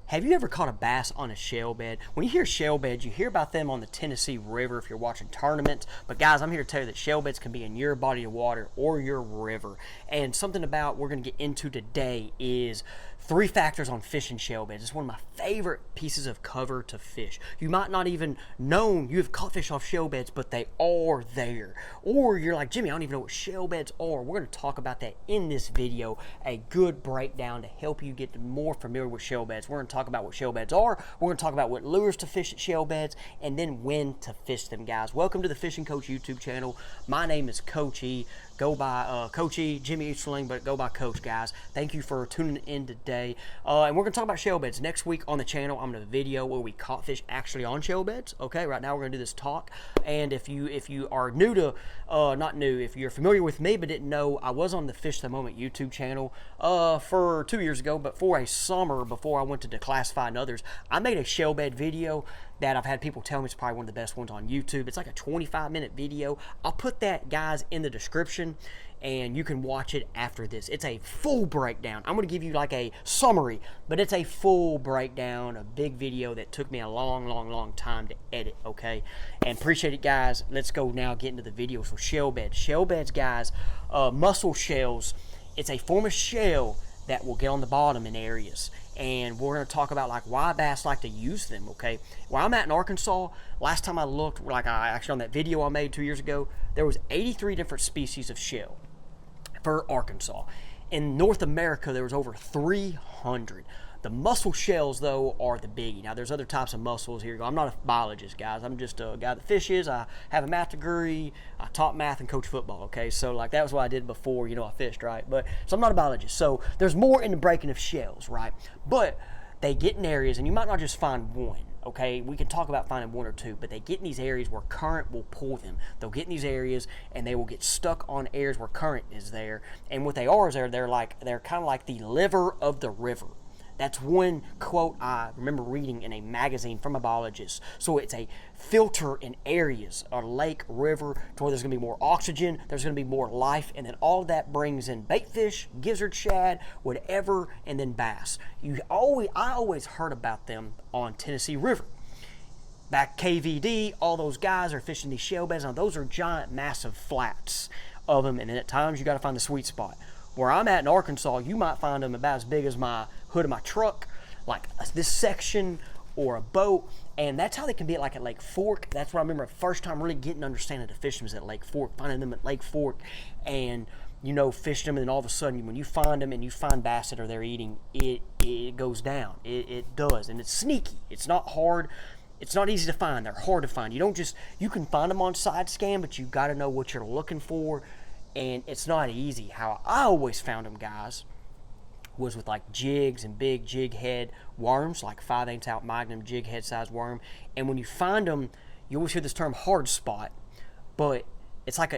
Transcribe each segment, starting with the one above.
Have you ever caught a bass on a shell bed? When you hear shell beds, you hear about them on the Tennessee River if you're watching tournaments. But guys, I'm here to tell you that shell beds can be in your body of water or your river. And something about we're going to get into today is 3 factors on fishing shell beds. It's one of my favorite pieces of cover to fish. You might not even know you have caught fish off shell beds, but they are there. Or you're like, Jimmy, I don't even know what shell beds are. We're going to talk about that in this video. A good breakdown to help you get more familiar with shell beds. We're going to talk about what shell beds are. We're going to talk about what lures to fish at shell beds, and then when to fish them, guys. Welcome to the Fishing Coach YouTube channel. My name is Coach E. Go by Coach E, Jimmy Easterling, but go by Coach, guys. Thank you for tuning in today. And we're going to talk about shell beds. Next week on the channel, I'm going to have a video where we caught fish actually on shell beds. Okay, right now we're going to do this talk. And if you are new to, not new, if you're familiar with me but didn't know, I was on the Fish the Moment YouTube channel for 2 years ago, but for a summer before I went to Declassify and others, I made a shell bed video that I've had people tell me is probably one of the best ones on YouTube. It's like a 25-minute video. I'll put that, guys, in the description, and you can watch it after this. It's a full breakdown. I'm going to give you like a summary, but it's a full breakdown, a big video that took me a long time to edit, okay? And appreciate it, guys. Let's go now get into the video. So shell beds. Shell beds, guys, mussel shells. It's a form of shell that will get on the bottom in areas. And we're going to talk about like why bass like to use them, okay? Where I'm at in Arkansas, last time I looked, like I actually on that video I made 2 years ago, there was 83 different species of shell for Arkansas. In North America, there was over 300. The mussel shells, though, are the biggie. Now, there's other types of mussels. Here you go. I'm not a biologist, guys. I'm just a guy that fishes. I have a math degree. I taught math and coach football, okay? So, like, that was what I did before, you know, I fished, right? So I'm not a biologist. So there's more in the breaking of shells, right? But they get in areas, and you might not just find one, okay? We can talk about finding 1 or 2, but they get in these areas where current will pull them. They'll get in these areas, and they will get stuck on areas where current is there. And what they are is they're kind of like the liver of the river. That's one quote I remember reading in a magazine from a biologist. So it's a filter in areas, a lake, river, to where there's going to be more oxygen, there's going to be more life, and then all of that brings in bait fish, gizzard shad, whatever, and then bass. I always heard about them on Tennessee River. Back KVD, all those guys are fishing these shell beds. Now those are giant, massive flats of them, and then at times you got to find the sweet spot. Where I'm at in Arkansas, you might find them about as big as my hood of my truck, like this section or a boat, and that's how they can be at Lake Fork. That's what I remember the first time really getting understanding the fishing was at Lake Fork, finding them at Lake Fork, and you know, fishing them, and then all of a sudden when you find them and you find bass that are there eating, it goes down. It does, and it's sneaky. It's not hard. It's not easy to find. They're hard to find. You can find them on side scan, but you got to know what you're looking for. And it's not easy. How I always found them, guys, was with like jigs and big jig head worms, like 5/8 out Magnum jig head size worm. And when you find them, you always hear this term hard spot, but it's like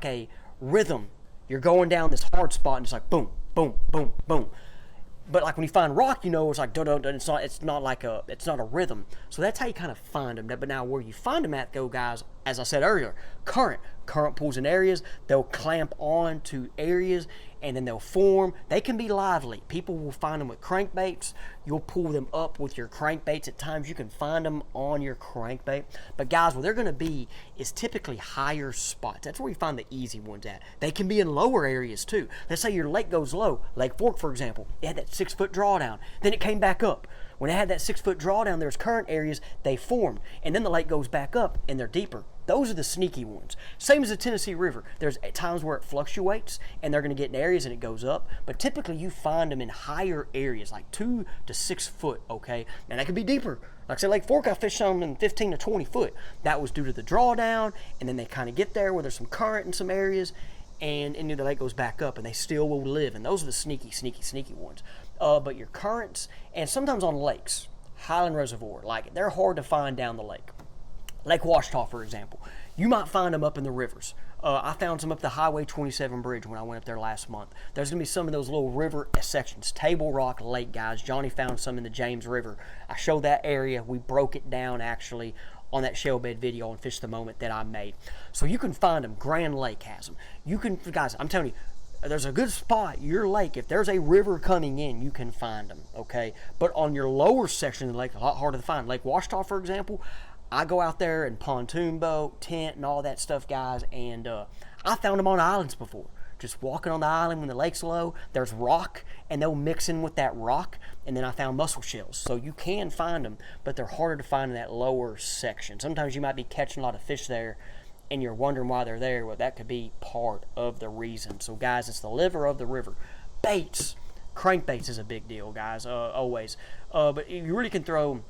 a rhythm. You're going down this hard spot, and it's like boom, boom, boom, boom. But like when you find rock, you know, it's like dun, dun, dun. It's not a rhythm. So that's how you kind of find them. But now where you find them at, though, guys, as I said earlier, current pulls in areas. They'll clamp on to areas, and then they'll form. They can be lively. People will find them with crankbaits. You'll pull them up with your crankbaits. At times you can find them on your crankbait. But guys, where they're going to be is typically higher spots. That's where you find the easy ones at. They can be in lower areas too. Let's say your lake goes low. Lake Fork, for example, it had that 6-foot drawdown. Then it came back up. When it had that 6-foot drawdown, there's current areas, they formed. And then the lake goes back up, and they're deeper. Those are the sneaky ones. Same as the Tennessee River. There's times where it fluctuates, and they're going to get in areas, and it goes up. But typically, you find them in higher areas, like 2 to 6 foot, okay? And that could be deeper. Like I said, Lake Fork, I fished some in 15 to 20 foot. That was due to the drawdown, and then they kind of get there where there's some current in some areas, and the lake goes back up, and they still will live. And those are the sneaky ones. But your currents, and sometimes on lakes, Highland Reservoir, like they're hard to find down the lake. Lake Ouachita, for example. You might find them up in the rivers. I found some up the Highway 27 bridge when I went up there last month. There's going to be some of those little river sections. Table Rock Lake, guys. Johnny found some in the James River. I showed that area. We broke it down, actually, on that shell bed video on Fish the Moment that I made. So you can find them. Grand Lake has them. You can, guys, I'm telling you, there's a good spot, your lake, if there's a river coming in, you can find them, okay? But on your lower section of the lake, a lot harder to find. Lake Ouachita, for example, I go out there and pontoon boat, tent, and all that stuff, guys, and I found them on islands before. Just walking on the island when the lake's low, there's rock, and they'll mix in with that rock, and then I found mussel shells. So you can find them, but they're harder to find in that lower section. Sometimes you might be catching a lot of fish there, and you're wondering why they're there. Well, that could be part of the reason. So, guys, it's the liver of the river. Baits. Crankbaits is a big deal, guys, always. But you really can throw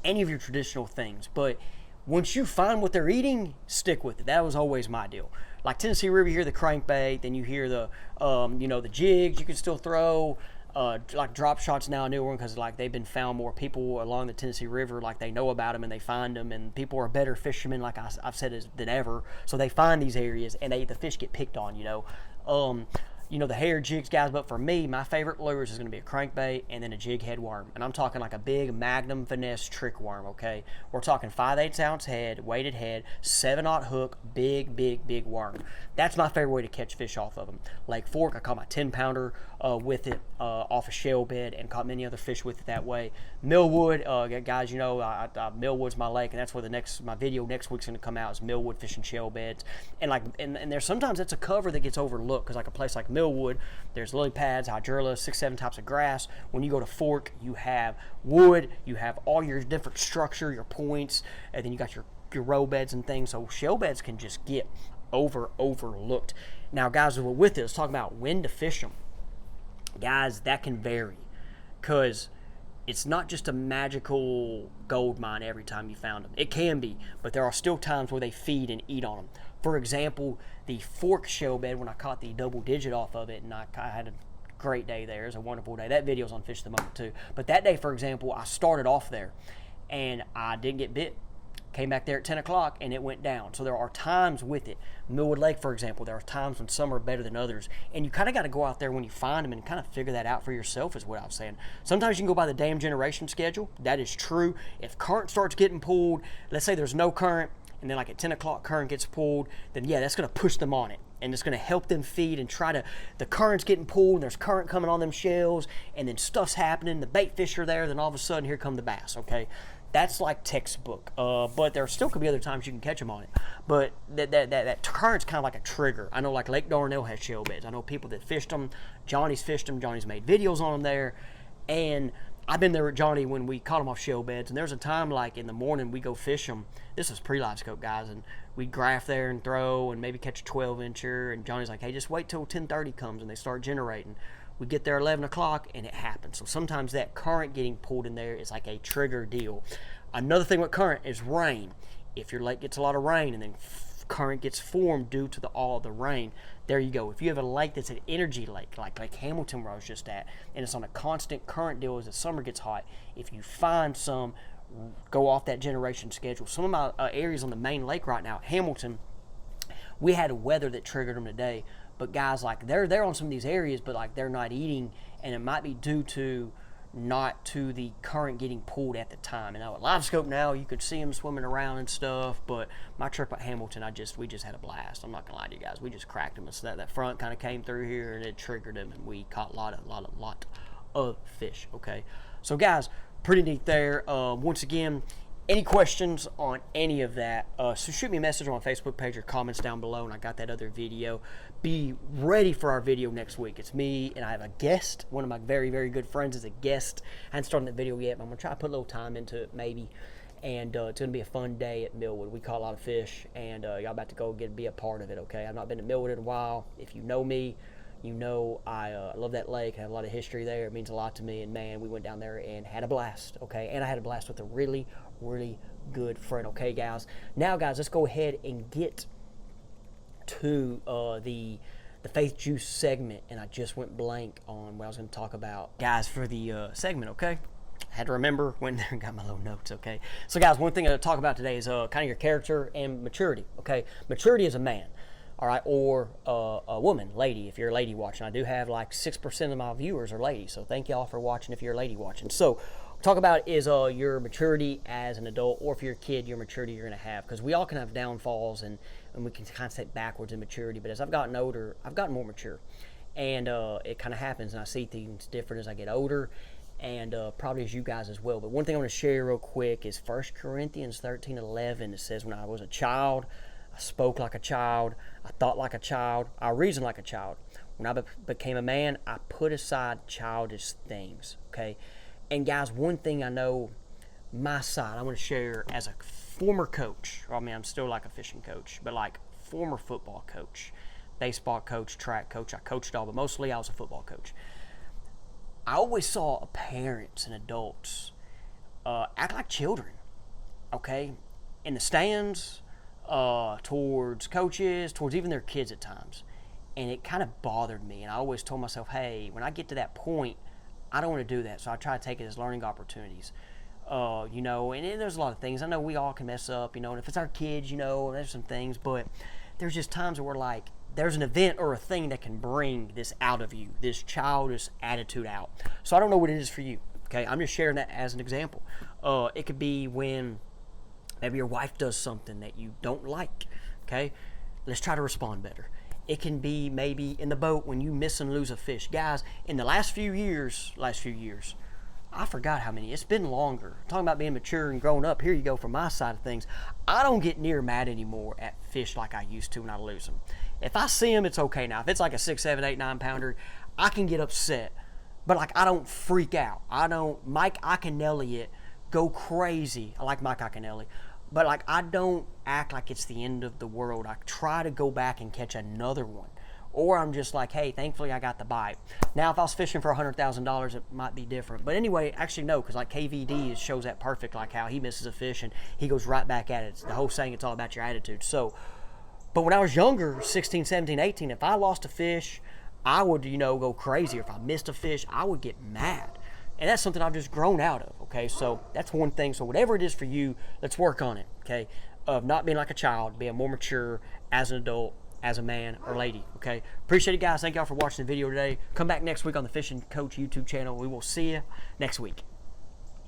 any of your traditional things. But once you find what they're eating, stick with it. That was always my deal. Like Tennessee River, you hear the crankbait, then you hear the, the jigs you can still throw. Like drop shots now, a new one, because like they've been found more. People along the Tennessee River, like they know about them and they find them, and people are better fishermen, like I've said, than ever. So they find these areas and the fish get picked on. The hair jigs, guys. But for me, my favorite lures is going to be a crankbait and then a jig head worm, and I'm talking like a big Magnum finesse trick worm. Okay, we're talking 5/8 ounce head, weighted head, 7/0 hook, big worm. That's my favorite way to catch fish off of them. Lake Fork, I caught my 10-pounder with it off a shell bed, and caught many other fish with it that way. Millwood, guys, Millwood's my lake, and that's where my video next week's going to come out, is Millwood fishing shell beds. And there's sometimes it's a cover that gets overlooked, because like a place like Millwood, there's lily pads, hydrilla, 6-7 types of grass. When you go to Fork, you have wood, you have all your different structure, your points, and then you got your row beds and things. So shell beds can just get overlooked. Now, guys, with this, let's talk about when to fish them. Guys, that can vary, because it's not just a magical gold mine every time you found them. It can be, but there are still times where they feed and eat on them. For example, the Fork shell bed, when I caught the double digit off of it, and I had a great day there. It was a wonderful day. That video's on Fish of the Moment too. But that day, for example, I started off there, and I didn't get bit. Came back there at 10 o'clock, and it went down. So there are times with it. Millwood Lake, for example, there are times when some are better than others. And you kind of got to go out there when you find them and kind of figure that out for yourself, is what I was saying. Sometimes you can go by the dam generation schedule. That is true. If current starts getting pulled, let's say there's no current, and then like at 10 o'clock current gets pulled, then yeah, that's going to push them on it. And it's going to help them feed and the current's getting pulled, and there's current coming on them shells, and then stuff's happening, the bait fish are there, then all of a sudden here come the bass, okay? That's like textbook, but there still could be other times you can catch them on it. But that current's kind of like a trigger. I know like Lake Dardanelle has shell beds. I know people that fished them. Johnny's fished them. Johnny's made videos on them there. And I've been there with Johnny when we caught them off shell beds. And there's a time like in the morning we go fish them. This is pre-live scope, guys. And we graph there and throw and maybe catch a 12-incher. And Johnny's like, hey, just wait till 10:30 comes and they start generating. We get there 11 o'clock and it happens. So sometimes that current getting pulled in there is like a trigger deal. Another thing with current is rain. If your lake gets a lot of rain and then current gets formed due to all the rain, there you go. If you have a lake that's an energy lake, like Lake Hamilton where I was just at, and it's on a constant current deal as the summer gets hot, if you find some, go off that generation schedule. Some of my areas on the main lake right now, Hamilton, we had weather that triggered them today. But guys, like they're on some of these areas, but like they're not eating, and it might be due to not to the current getting pulled at the time. And now at live scope now, you could see them swimming around and stuff. But my trip at Hamilton, we just had a blast. I'm not gonna lie to you guys, we just cracked them. So that front kind of came through here and it triggered them, and we caught a lot of fish. Okay, so guys, pretty neat there. Once again, any questions on any of that, so shoot me a message on my Facebook page or comments down below, and I got that other video. Be ready for our video next week. It's me, and I have a guest. One of my very, very good friends is a guest. I haven't started that video yet, but I'm going to try to put a little time into it maybe, and it's going to be a fun day at Millwood. We caught a lot of fish, and y'all about to go be a part of it, okay? I've not been to Millwood in a while. If you know me, you know I love that lake. I have a lot of history there. It means a lot to me, and man, we went down there and had a blast, okay? And I had a blast with a really good friend. Okay, guys, now guys, let's go ahead and get to the Faith Juice segment. And I just went blank on what I was going to talk about, guys, for the segment. Okay, I had to remember when I got my little notes. Okay, so guys, one thing I talk about today is kind of your character and maturity. Okay, maturity as a man, all right, or a woman, lady, if you're a lady watching. I do have like 6% of my viewers are ladies, so thank y'all for watching if you're a lady watching. So talk about is your maturity as an adult, or if you're a kid, your maturity you're going to have, because we all can have downfalls, and and we can kind of say backwards in maturity. But as I've gotten older, I've gotten more mature, and it kind of happens, and I see things different as I get older, and probably as you guys as well. But one thing I want to share real quick is 1 Corinthians 13:11. It says, when I was a child, I spoke like a child, I thought like a child, I reasoned like a child. When I became a man, I put aside childish things, okay? And guys, one thing I know, my side, I want to share as a former coach. I mean, I'm still like a fishing coach, but like former football coach, baseball coach, track coach. I coached all, but mostly I was a football coach. I always saw parents and adults act like children, okay? In the stands, towards coaches, towards even their kids at times. And it kind of bothered me. And I always told myself, hey, when I get to that point, I don't want to do that. So I try to take it as learning opportunities. You know, and there's a lot of things. I know we all can mess up, you know, and if it's our kids, you know, there's some things, but there's just times where we're like, there's an event or a thing that can bring this out of you, this childish attitude out. So I don't know what it is for you, okay? I'm just sharing that as an example. It could be when maybe your wife does something that you don't like, okay? Let's try to respond better. It can be maybe in the boat when you miss and lose a fish. Guys, in the last few years, I forgot how many. It's been longer. Talking about being mature and growing up, here you go from my side of things. I don't get near mad anymore at fish like I used to when I lose them. If I see them, it's okay now. If it's like a 6, 7, 8, 9 pounder, I can get upset. But like I don't freak out. Mike Iaconelli go crazy. I like Mike Iaconelli. But like I don't act like it's the end of the world. I try to go back and catch another one. Or I'm just like, hey, thankfully I got the bite. Now, if I was fishing for $100,000, it might be different. But anyway, actually, no, because like KVD shows that perfect, like how he misses a fish and he goes right back at it. It's the whole saying, it's all about your attitude. So, but when I was younger, 16, 17, 18, if I lost a fish, I would, you know, go crazy. Or if I missed a fish, I would get mad. And that's something I've just grown out of, okay? So that's one thing. So whatever it is for you, let's work on it, okay? Of not being like a child, being more mature as an adult, as a man or lady, okay? Appreciate it, guys. Thank y'all for watching the video today. Come back next week on the Fishing Coach YouTube channel. We will see you next week.